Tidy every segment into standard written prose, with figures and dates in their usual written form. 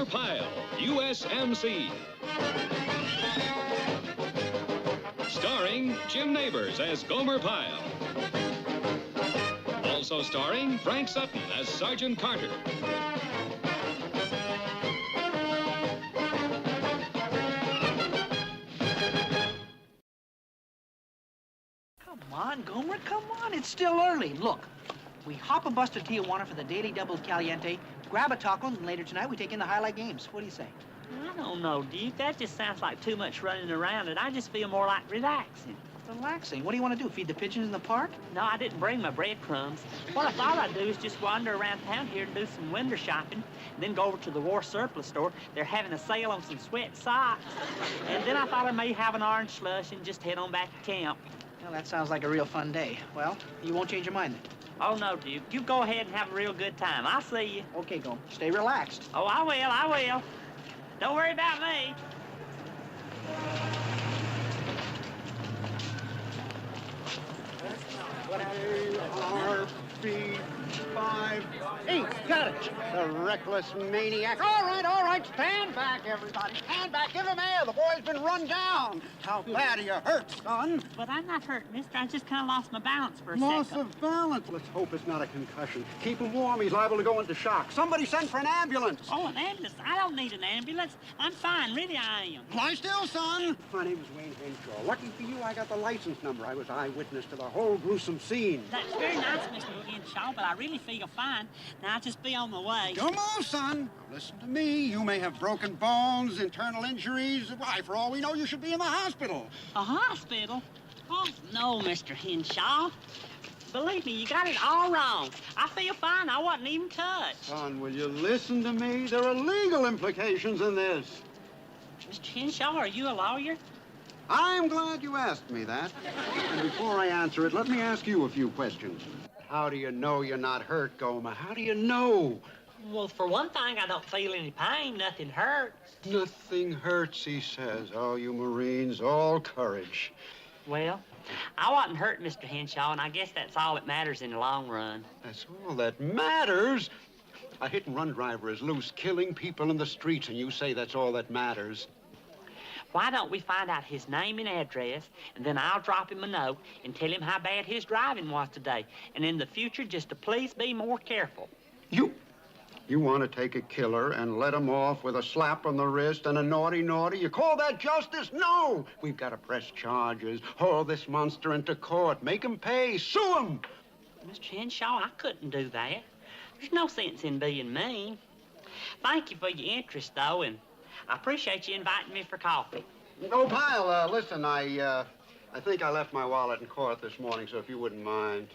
Gomer Pyle, U.S.M.C. Starring Jim Nabors as Gomer Pyle. Also starring Frank Sutton as Sergeant Carter. Come on, Gomer, come on. It's still early. Look, we hop a bus to Tijuana for the daily double caliente, grab a taco, and later tonight we take in the highlight games. What do you say? I don't know, Duke. That just sounds like too much running around, and I just feel more like relaxing. Relaxing? What do you want to do, feed the pigeons in the park? No, I didn't bring my breadcrumbs. What I thought I'd do is just wander around town here and do some window shopping, and then go over to the war surplus store. They're having a sale on some sweat socks. And then I thought I may have an orange slush and just head on back to camp. Well, that sounds like a real fun day. Well, you won't change your mind then? Oh, no, Duke. You go ahead and have a real good time. I'll see you. Okay, Gomer. Stay relaxed. Oh, I will. Don't worry about me. A-R-B-5-8. Got it. The reckless maniac. All right. Stand back, everybody. Stand back. Give him air. The boy's been run down. How bad are you hurt, son? But I'm not hurt, mister. I just kind of lost my balance for a Loss second. of balance. Let's hope it's not a concussion. Keep him warm. He's liable to go into shock. Somebody send for an ambulance. Oh, an ambulance? I don't need an ambulance. I'm fine. Really, I am. Lie still, son. My name is Wayne Henshaw. Lucky for you, I got the license number. I was eyewitness to the whole gruesome scene. That's very nice, Mr. Henshaw, but I really feel fine. Now, I'll just be on my way. Don't move, son. Listen to me. You may have broken bones, internal injuries. Why, for all we know, you should be in the hospital. A hospital? Oh, no, Mr. Henshaw. Believe me, you got it all wrong. I feel fine. I wasn't even touched. Son, will you listen to me? There are legal implications in this. Mr. Henshaw, are you a lawyer? I'm glad you asked me that. And before I answer it, let me ask you a few questions. How do you know you're not hurt, Gomer? How do you know? Well, for one thing, I don't feel any pain. Nothing hurts. Nothing hurts, he says. Oh, you Marines, all courage. Well, I wasn't hurt, Mr. Henshaw, and I guess that's all that matters in the long run. That's all that matters? A hit-and-run driver is loose, killing people in the streets, and you say that's all that matters. Why don't we find out his name and address, and then I'll drop him a note and tell him how bad his driving was today, and in the future, just to please be more careful. You want to take a killer and let him off with a slap on the wrist and a naughty? You call that justice? No! We've got to press charges, haul this monster into court, make him pay, sue him. Mr. Henshaw, I couldn't do that. There's no sense in being mean. Thank you for your interest, though, and I appreciate you inviting me for coffee. Oh, Pyle, listen, I think I left my wallet in court this morning, so if you wouldn't mind.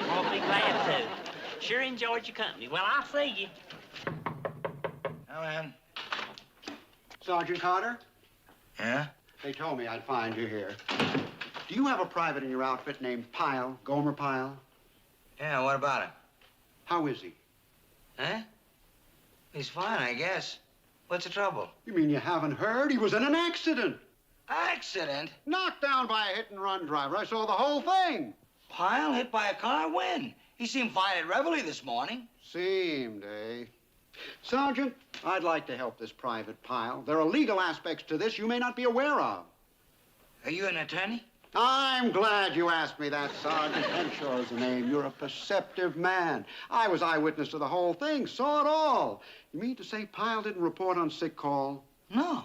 I'll be glad to. Sure enjoyed your company. Well, I'll see you. Come in. Sergeant Carter? Yeah? They told me I'd find you here. Do you have a private in your outfit named Pyle, Gomer Pyle? Yeah, what about him? How is he? Huh? He's fine, I guess. What's the trouble? You mean you haven't heard? He was in an accident. Accident? Knocked down by a hit-and-run driver. I saw the whole thing. Pyle hit by a car? When? He seemed fine at Reveille this morning. Seemed, eh? Sergeant, I'd like to help this private Pyle. There are legal aspects to this you may not be aware of. Are you an attorney? I'm glad you asked me that, Sergeant. Henshaw's the name. You're a perceptive man. I was eyewitness to the whole thing, saw it all. You mean to say Pyle didn't report on sick call? No.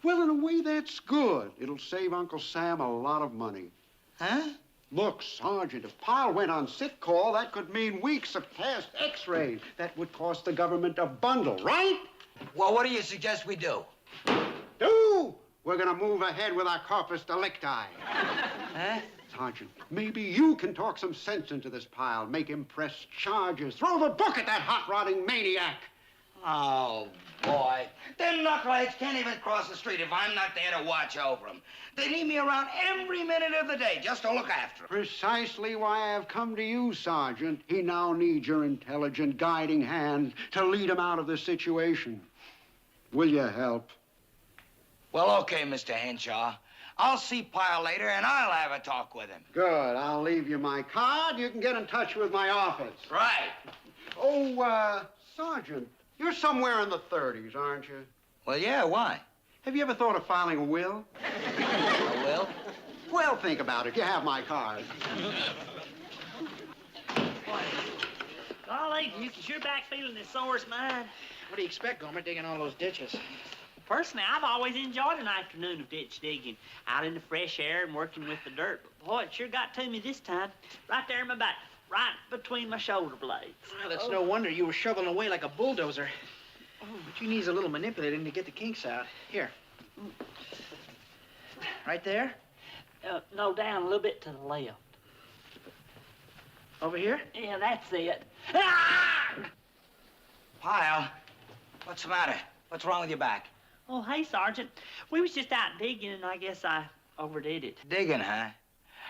Well, in a way, that's good. It'll save Uncle Sam a lot of money. Huh? Look, Sergeant, if Pyle went on sick call, that could mean weeks of past x-rays. That would cost the government a bundle, right? Well, what do you suggest we do? Do? We're gonna move ahead with our corpus delicti. Huh? Sergeant, maybe you can talk some sense into this Pyle, make him press charges, throw the book at that hot-rodding maniac. Oh, boy. Them knuckleheads can't even cross the street if I'm not there to watch over them. They need me around every minute of the day just to look after them. Precisely why I've come to you, Sergeant. He now needs your intelligent guiding hand to lead him out of this situation. Will you help? Well, okay, Mr. Henshaw. I'll see Pyle later, and I'll have a talk with him. Good. I'll leave you my card. You can get in touch with my office. Right. Oh, Sergeant, You're somewhere in the 30s, aren't you? Well, yeah, why? Have you ever thought of filing a will? A will? Well, think about it. You have my card. Golly, you sure back feeling as sore as mine. What do you expect, Gomer, digging all those ditches? Personally, I've always enjoyed an afternoon of ditch digging, out in the fresh air and working with the dirt. But boy, it sure got to me this time. Right there in my back, right between my shoulder blades. Well, that's no wonder you were shoveling away like a bulldozer. But you needs a little manipulating to get the kinks out. Here. Right there? No, down a little bit to the left. Over here? Yeah, that's it. Ah! Pyle, what's the matter? What's wrong with your back? Oh, hey, Sergeant. We was just out digging, and I guess I overdid it. Digging, huh?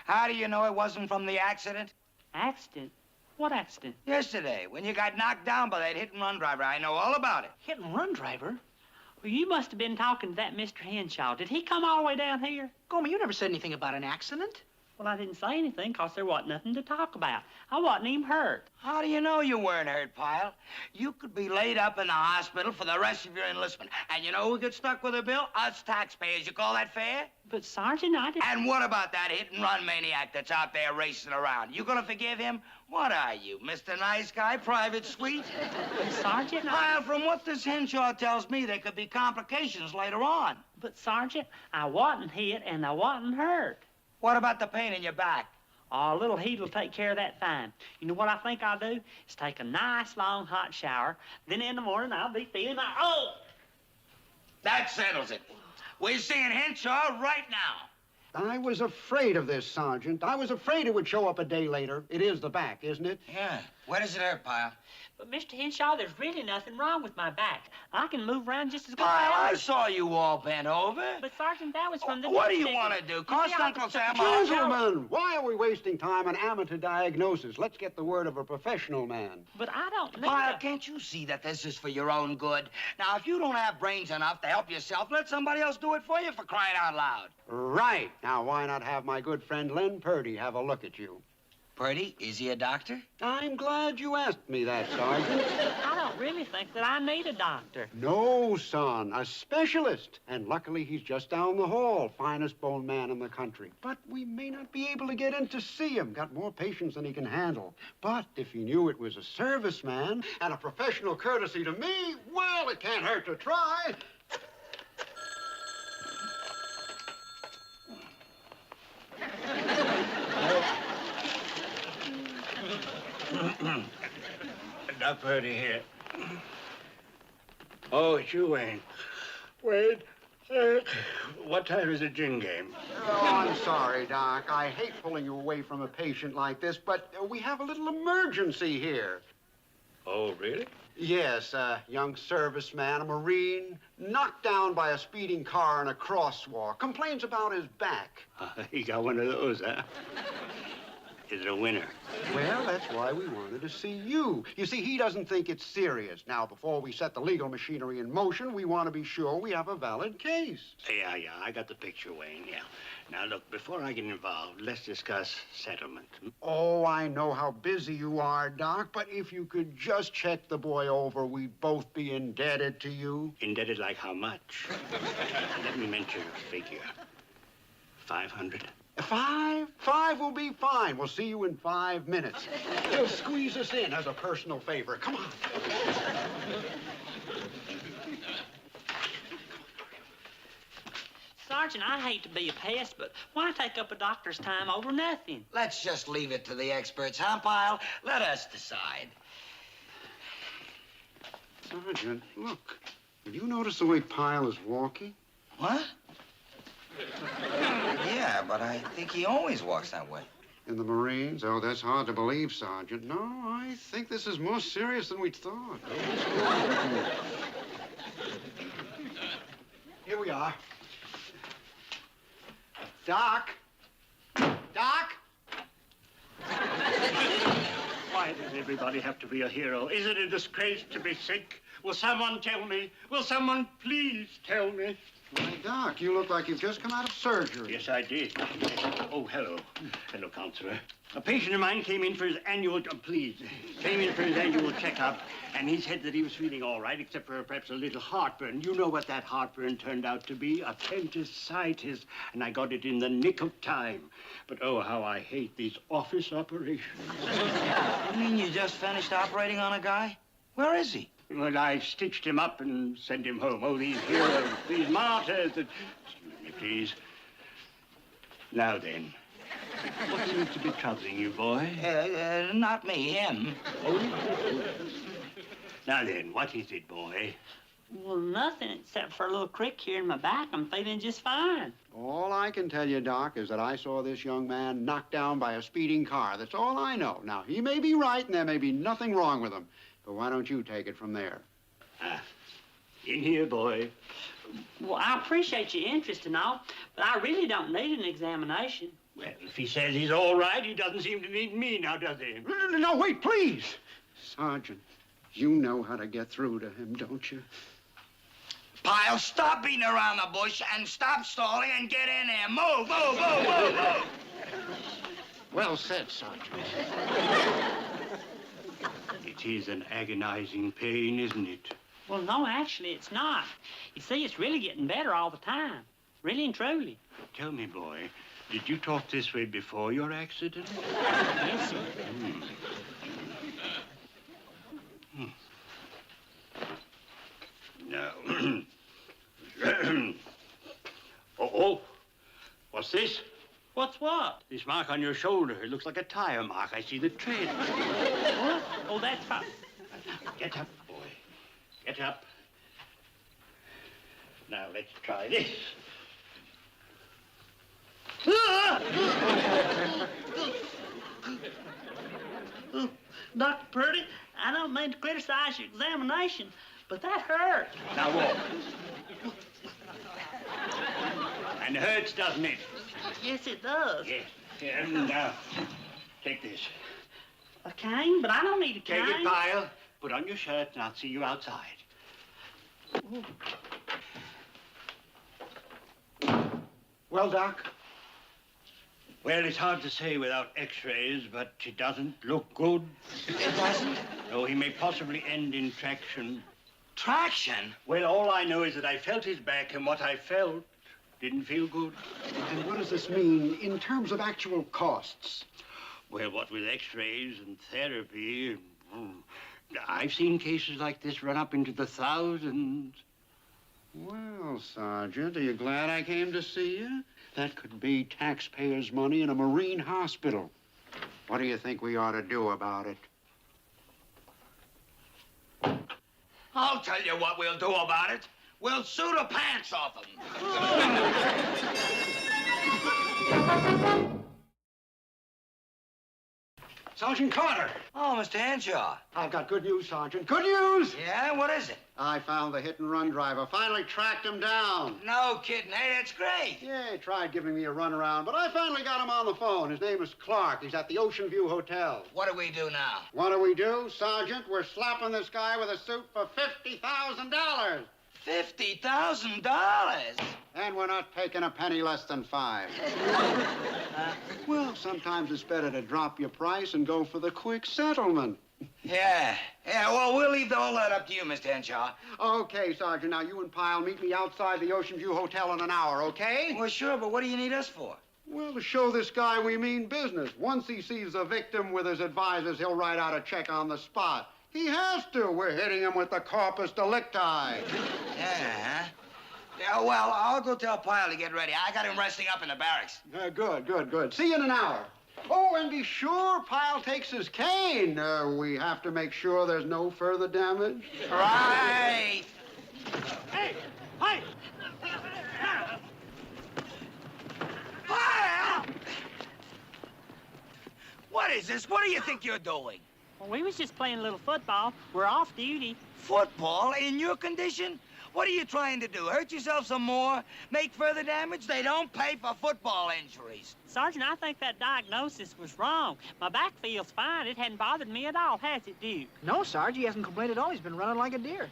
How do you know it wasn't from the accident? Accident? What accident? Yesterday, when you got knocked down by that hit-and-run driver. I know all about it. Hit and run driver? Well, you must have been talking to that Mr. Henshaw. Did he come all the way down here? Gomer, you never said anything about an accident. Well, I didn't say anything because there wasn't nothing to talk about. I wasn't even hurt. How do you know you weren't hurt, Pyle? You could be laid up in the hospital for the rest of your enlistment. And you know who gets stuck with a bill? Us taxpayers. You call that fair? But, Sergeant, I didn't... And what about that hit-and-run maniac that's out there racing around? You gonna forgive him? What are you, Mr. Nice Guy, private suite? But, Sergeant, Pyle, from what this Henshaw tells me, there could be complications later on. But, Sergeant, I wasn't hit and I wasn't hurt. What about the pain in your back? Oh, a little heat will take care of that fine. You know what I think I'll do? Is take a nice, long, hot shower. Then in the morning, I'll be feeling my... Oh! That settles it. We're seeing Henshaw right now. I was afraid of this, Sergeant. I was afraid it would show up a day later. It is the back, isn't it? Yeah. Where does it hurt, Pyle? But, Mr. Henshaw, there's really nothing wrong with my back. I can move around just as good Pyle, I as... saw you all bent over. But, Sergeant, that was from the... What do you digging. want to do? You Cost see, I Uncle was- Sam Gentlemen, why are we wasting time on amateur diagnosis? Let's get the word of a professional man. But I don't need Pyle, a... can't you see that this is for your own good? Now, if you don't have brains enough to help yourself, let somebody else do it for you, for crying out loud. Right. Now, why not have my good friend Len Purdy have a look at you? Purdy, is he a doctor? I'm glad you asked me that, Sergeant. I don't really think that I need a doctor. No, son, a specialist. And luckily, he's just down the hall, finest bone man in the country. But we may not be able to get in to see him. Got more patients than he can handle. But if he knew it was a serviceman and a professional courtesy to me, well, it can't hurt to try. Doc Purdy here. Oh, it's you, Wayne. Wade, what time is the gin game? Oh, I'm sorry, Doc. I hate pulling you away from a patient like this, but we have a little emergency here. Oh, really? Yes, a young serviceman, a Marine, knocked down by a speeding car in a crosswalk. Complains about his back. He got one of those, huh? Is it a winner? Well, that's why we wanted to see you. You see, he doesn't think it's serious. Now, before we set the legal machinery in motion, we want to be sure we have a valid case. Yeah, I got the picture, Wayne, yeah. Now, look, before I get involved, let's discuss settlement. Oh, I know how busy you are, Doc, but if you could just check the boy over, we'd both be indebted to you. Indebted like how much? Let me mention a figure. 500. Five will be fine. We'll see you in 5 minutes. He'll squeeze us in as a personal favor. Come on. Sergeant, I hate to be a pest, but why take up a doctor's time over nothing? Let's just leave it to the experts, huh, Pyle? Let us decide. Sergeant, look. Did you notice the way Pyle is walking? What? Yeah, but I think he always walks that way. In the Marines? Oh, that's hard to believe, Sergeant. No, I think this is more serious than we thought. Here we are. Doc? Doc? Why does everybody have to be a hero? Is it a disgrace to be sick? Will someone tell me? Will someone please tell me? Why, Doc, you look like you've just come out of surgery. Yes, I did. Oh, hello. Hello, counselor. A patient of mine came in for his annual checkup, and he said that he was feeling all right, except for perhaps a little heartburn. You know what that heartburn turned out to be? Appendicitis, and I got it in the nick of time. But oh, how I hate these office operations. You mean you just finished operating on a guy? Where is he? Well, I stitched him up and sent him home. Oh, these heroes, these martyrs that... Excuse me, please. Now then, what seems to be troubling you, boy? Not me, him. Oh. Now then, what is it, boy? Well, nothing except for a little crick here in my back. I'm feeling just fine. All I can tell you, Doc, is that I saw this young man knocked down by a speeding car. That's all I know. Now, he may be right, and there may be nothing wrong with him. But why don't you take it from there? In here, boy. Well, I appreciate your interest and all, but I really don't need an examination. Well, if he says he's all right, he doesn't seem to need me now, does he? No, wait, please. Sergeant, you know how to get through to him, don't you? Pyle, stop beating around the bush and stop stalling and get in there. Move, move, move, move, move. Well said, Sergeant. It is an agonizing pain, isn't it? Well, no, actually, it's not. You see, it's really getting better all the time. Really and truly. Tell me, boy, did you talk this way before your accident? Yes, sir. No. Oh, what's this? What's what? This mark on your shoulder. It looks like a tire mark. I see the tread. What? Oh, that's fine. Get up, boy. Get up. Now, let's try this. Dr. Purdy, I don't mean to criticize your examination, but that hurt. Now, walk. And it hurts, doesn't it? Yes, it does. Yes. Here, now, take this. A cane? But I don't need a cane. Take it, Pyle. Put on your shirt, and I'll see you outside. Ooh. Well, Doc? Well, it's hard to say without x-rays, but it doesn't look good. It doesn't? No, he may possibly end in traction. Traction? Well, all I know is that I felt his back, and what I felt didn't feel good. And what does this mean in terms of actual costs? Well, what with x-rays and therapy, I've seen cases like this run up into the thousands. Well, Sergeant, are you glad I came to see you? That could be taxpayers' money in a Marine hospital. What do you think we ought to do about it? I'll tell you what we'll do about it. We'll sue the pants off them. Sergeant Carter! Oh, Mr. Henshaw. I've got good news, Sergeant. Good news! Yeah, what is it? I found the hit-and-run driver. Finally tracked him down. No kidding. Hey, that's great. Yeah, he tried giving me a runaround, but I finally got him on the phone. His name is Clark. He's at the Ocean View Hotel. What do we do now? What do we do, Sergeant? We're slapping this guy with a suit for $50,000. $50,000? And we're not taking a penny less than $5. Well, sometimes it's better to drop your price and go for the quick settlement. Yeah. Well, we'll leave all that up to you, Mr. Henshaw. Okay, Sergeant. Now, you and Pyle meet me outside the Ocean View Hotel in an hour, okay? Well, sure, but what do you need us for? Well, to show this guy we mean business. Once he sees the victim with his advisors, he'll write out a check on the spot. He has to. We're hitting him with the corpus delicti. Yeah. Yeah, well, I'll go tell Pyle to get ready. I got him resting up in the barracks. Good. See you in an hour. Oh, and be sure Pyle takes his cane. We have to make sure there's no further damage. Right. Hey! Pyle! What is this? What do you think you're doing? Well, we was just playing a little football. We're off duty. Football in your condition? What are you trying to do? Hurt yourself some more? Make further damage? They don't pay for football injuries. Sergeant, I think that diagnosis was wrong. My back feels fine. It hadn't bothered me at all, has it, Duke? No, Sarge, he hasn't complained at all. He's been running like a deer.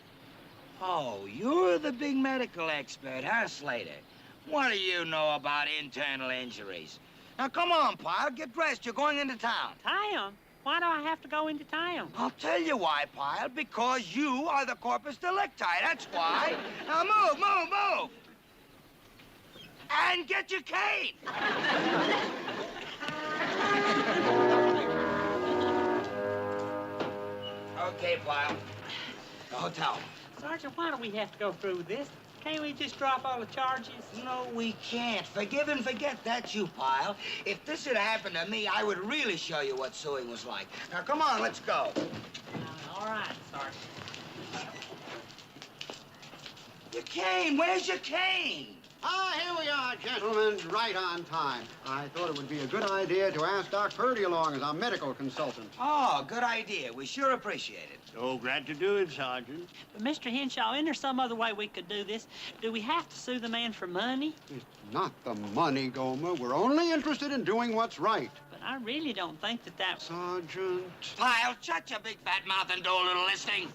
Oh, you're the big medical expert, huh, Slater? What do you know about internal injuries? Now, come on, Pyle. Get dressed. You're going into town. Town? Why do I have to go into town? I'll tell you why, Pyle. Because you are the corpus delicti. That's why. Now, move. And get your cane. Okay, Pyle. The hotel. Sergeant, why do we have to go through this? Can't we just drop all the charges? No, we can't. Forgive and forget. That's you, Pyle. If this had happened to me, I would really show you what suing was like. Now, come on, let's go. All right, Sergeant. Your cane. Where's your cane? Ah, here we are, gentlemen, right on time. I thought it would be a good idea to ask Doc Purdy along as our medical consultant. Oh, good idea. We sure appreciate it. Oh, glad to do it, Sergeant. But, Mr. Henshaw, isn't there some other way we could do this? Do we have to sue the man for money? It's not the money, Gomer. We're only interested in doing what's right. But I really don't think that... Sergeant. Pyle, shut your big fat mouth and do a little listening.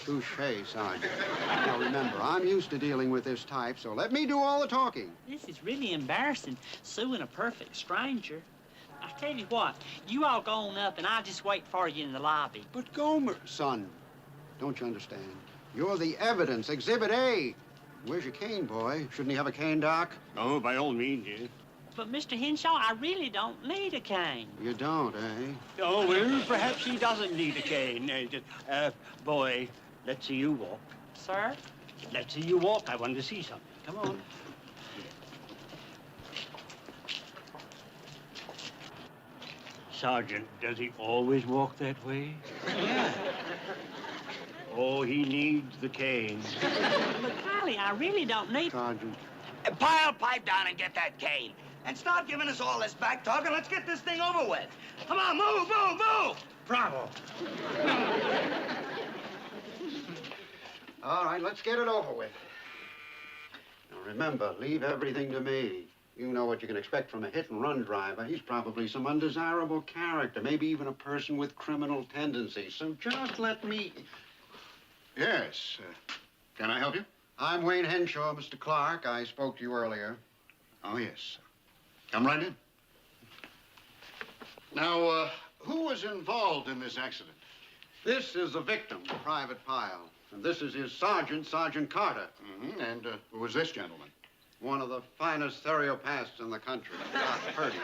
Touché, Sergeant. Now, remember, I'm used to dealing with this type, so let me do all the talking. This is really embarrassing, suing a perfect stranger. I'll tell you what, you all go on up and I'll just wait for you in the lobby. But Gomer, son, don't you understand? You're the evidence, Exhibit A. Where's your cane, boy? Shouldn't he have a cane, Doc? Oh, by all means, yes. But, Mr. Henshaw, I really don't need a cane. You don't, eh? Oh, well, perhaps he doesn't need a cane. Boy, let's see you walk. Sir? Let's see you walk. I want to see something. Come on. Sergeant, does he always walk that way? Yeah. Oh, he needs the cane. But, Kylie, I really don't need... Sergeant. Pyle, pipe down and get that cane. And stop giving us all this back talk and let's get this thing over with. Come on, move. Bravo. All right, let's get it over with. Now, remember, leave everything to me. You know what you can expect from a hit-and-run driver. He's probably some undesirable character, maybe even a person with criminal tendencies. So just let me... Yes. Can I help you? I'm Wayne Henshaw, Mr. Clark. I spoke to you earlier. Oh, yes. Come right in. Now, who was involved in this accident? This is the victim, Private Pyle. And this is his sergeant, Sergeant Carter. Mm-hmm. And who was this gentleman? One of the finest theriopaths in the country, Doc Purdy.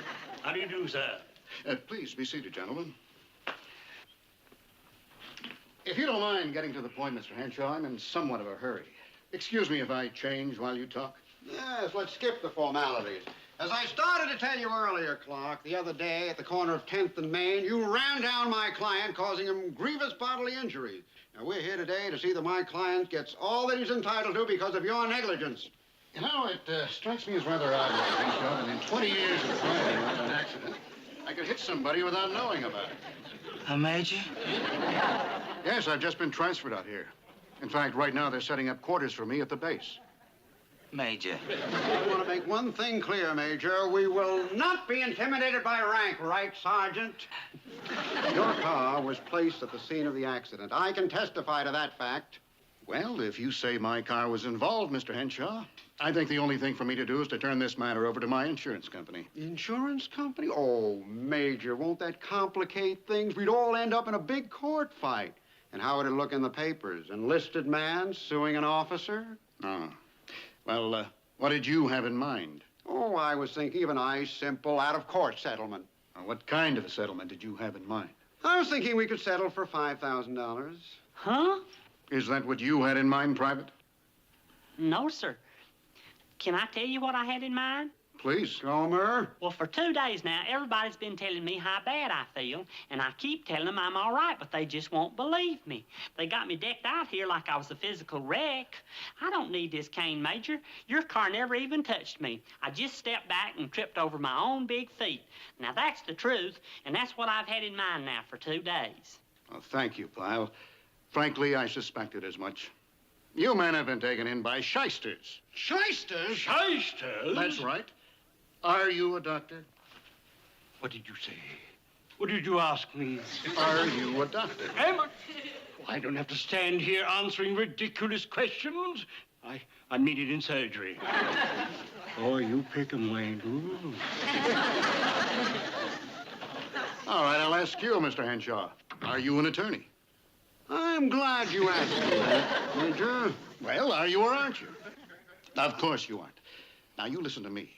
How do you do, sir? Please be seated, gentlemen. If you don't mind getting to the point, Mr. Henshaw, I'm in somewhat of a hurry. Excuse me if I change while you talk. Yes, let's skip the formalities. As I started to tell you earlier, Clark, the other day at the corner of 10th and Main, you ran down my client, causing him grievous bodily injury. Now, we're here today to see that my client gets all that he's entitled to because of your negligence. You know, it strikes me as rather odd, Mr. Henshaw, that in 20 years of driving without an accident, I could hit somebody without knowing about it. Major? Yes, I've just been transferred out here. In fact, right now they're setting up quarters for me at the base. Major. I want to make one thing clear, Major. We will not be intimidated by rank, right, Sergeant? Your car was placed at the scene of the accident. I can testify to that fact. Well, if you say my car was involved, Mr. Henshaw, I think the only thing for me to do is to turn this matter over to my insurance company. Insurance company? Oh, Major, won't that complicate things? We'd all end up in a big court fight. And how would it look in the papers? Enlisted man suing an officer? Oh. Well, what did you have in mind? Oh, I was thinking of a nice, simple, out-of-court settlement. Now, what kind of a settlement did you have in mind? I was thinking we could settle for $5,000. Huh? Is that what you had in mind, Private? No, sir. Can I tell you what I had in mind? Please. Gomer? Well, for 2 days now, everybody's been telling me how bad I feel, and I keep telling them I'm all right, but they just won't believe me. They got me decked out here like I was a physical wreck. I don't need this cane, Major. Your car never even touched me. I just stepped back and tripped over my own big feet. Now, that's the truth, and that's what I've had in mind now for 2 days. Well, thank you, Pyle. Frankly, I suspected as much. You men have been taken in by shysters. Shysters? Shysters? That's right. Are you a doctor? What did you say? What did you ask me? Are you a doctor? I don't have to stand here answering ridiculous questions. I'm needed in surgery. Oh, you pick 'em, Wayne. Ooh. All right, I'll ask you, Mr. Henshaw. Are you an attorney? I'm glad you asked me that, Major. Well, are you or aren't you? Of course you aren't. Now, you listen to me.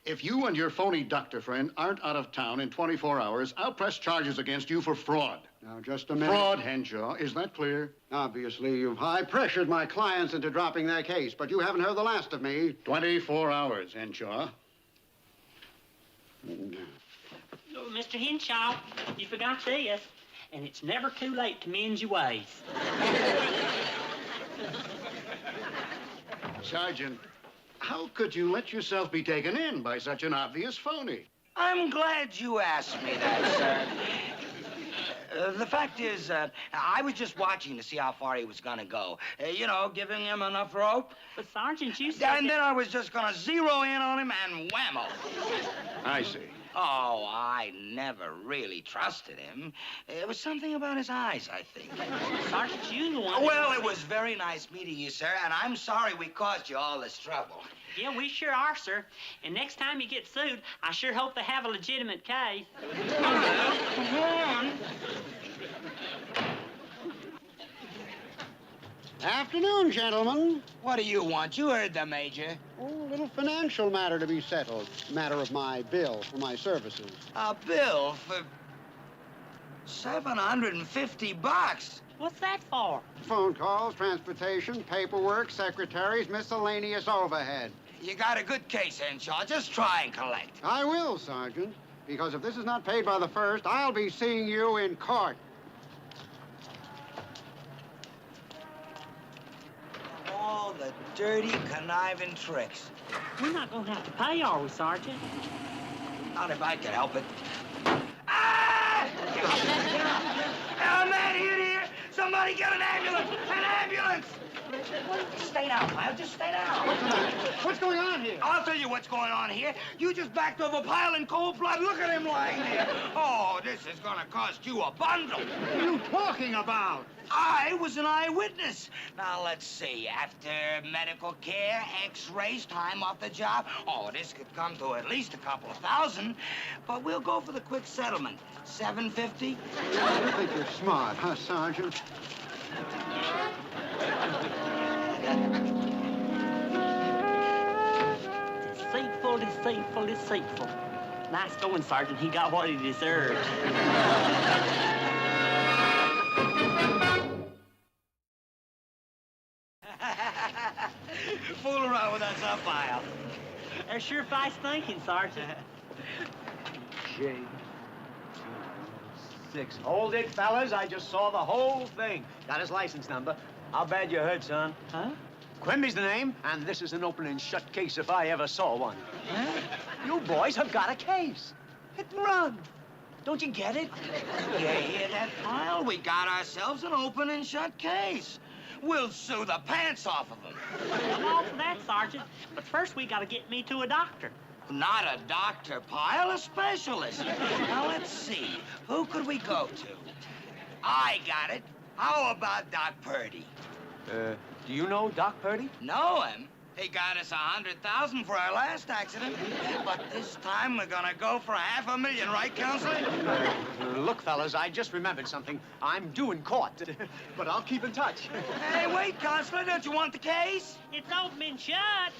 If you and your phony doctor friend aren't out of town in 24 hours, I'll press charges against you for fraud. Now, just a minute. Fraud, Henshaw. Is that clear? Obviously, you've high-pressured my clients into dropping their case, but you haven't heard the last of me. 24 hours, Henshaw. Oh, Mr. Henshaw, you forgot this, and it's never too late to mend your ways. Sergeant, how could you let yourself be taken in by such an obvious phony? I'm glad you asked me that, sir. The fact is, I was just watching to see how far he was going to go. You know, giving him enough rope. But, Sergeant, you said And then I was just going to zero in on him and whammo. I see. Oh, I never really trusted him. It was something about his eyes, I think. Sergeant, you the one... Well, it was very nice meeting you, sir, and I'm sorry we caused you all this trouble. Yeah, we sure are, sir. And next time you get sued, I sure hope they have a legitimate case. Come on. Afternoon, gentlemen. What do you want? You heard the Major. Oh, a little financial matter to be settled. Matter of my bill for my services. A bill for $750. What's that for? Phone calls, transportation, paperwork, secretaries, miscellaneous overhead. You got a good case, Henshaw. Just try and collect. I will, Sergeant, because if this is not paid by the 1st, I'll be seeing you in court. All the dirty, conniving tricks. We're not going to have to pay, are we, Sergeant? Not if I could help it. Ah! Oh, man, here! Somebody get an ambulance! An ambulance! Stay down, Pyle. Just stay down. What's going on here? I'll tell you what's going on here. You just backed over Pyle in cold blood. Look at him lying there. Oh, this is gonna cost you a bundle. What are you talking about? I was an eyewitness. Now, let's see. After medical care, x-rays, time off the job, oh, this could come to at least a couple of thousand. But we'll go for the quick settlement. $750? You think you're smart, huh, Sergeant? Deceitful, deceitful, deceitful. Nice going, Sergeant. He got what he deserved. Fool around with us, huh, Pyle? That's sure fast thinking, Sergeant. J6. Hold it, fellas. I just saw the whole thing. Got his license number. How bad you hurt, son? Huh? Quimby's the name, and this is an open and shut case if I ever saw one. Huh? You boys have got a case. Hit and run. Don't you get it? You hear that, Pyle? We got ourselves an open and shut case. We'll sue the pants off of them. I'm all for that, Sergeant. But first, we got to get me to a doctor. Not a doctor, Pyle, a specialist. Now, let's see. Who could we go to? I got it. How about Doc Purdy? Do you know Doc Purdy? Know him? He got us $100,000 for our last accident. But this time we're gonna go for $500,000, right, Counselor? Look, fellas, I just remembered something. I'm due in court, but I'll keep in touch. Hey, wait, Counselor, don't you want the case? It's open and shut.